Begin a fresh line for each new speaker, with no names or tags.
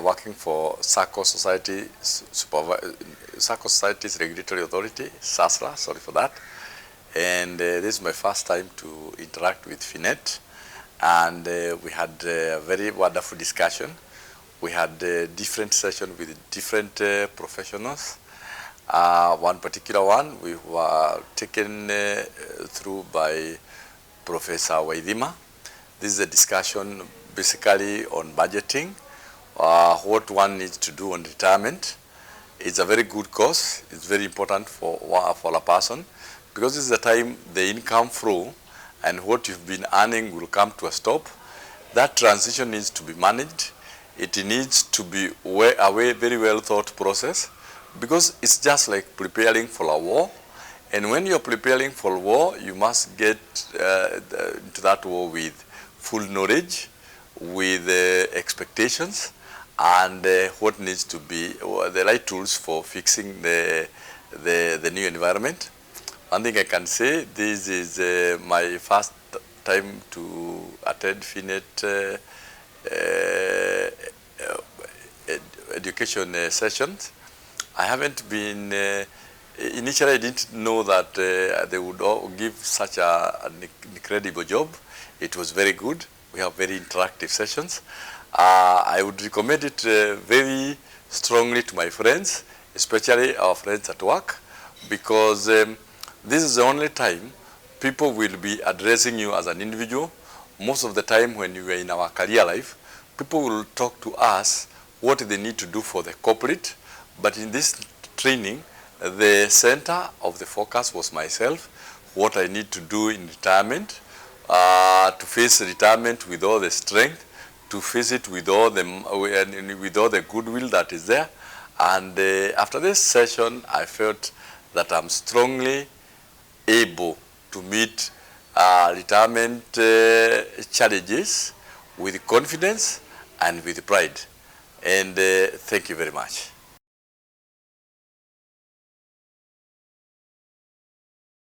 working for SACCO Society's Regulatory Authority, SASRA, sorry for that. And this is my first time to interact with Finnet. And we had a very wonderful discussion. We had different sessions with different professionals. One particular one we were taken through by Professor Waidima. This is a discussion basically on budgeting, what one needs to do on retirement. It's a very good course. It's very important for a person because this is the time the income flow and what you've been earning will come to a stop. That transition needs to be managed. It needs to be a very well thought process because it's just like preparing for a war. And when you're preparing for war, you must get into that war with full knowledge, with expectations, and what needs to be the right tools for fixing the new environment. One thing I can say, this is my first time to attend Finnet education sessions. I haven't been, initially I didn't know that they would all give such an incredible job. It was very good. We have very interactive sessions. I would recommend it very strongly to my friends, especially our friends at work, because this is the only time people will be addressing you as an individual. Most of the time when you are in our career life, people will talk to us what they need to do for the corporate. But in this training, the center of the focus was myself, what I need to do in retirement, to face retirement with all the strength, to face it with all the goodwill that is there. And after this session, I felt that I'm strongly able to meet retirement challenges with confidence and with pride. And thank you very much.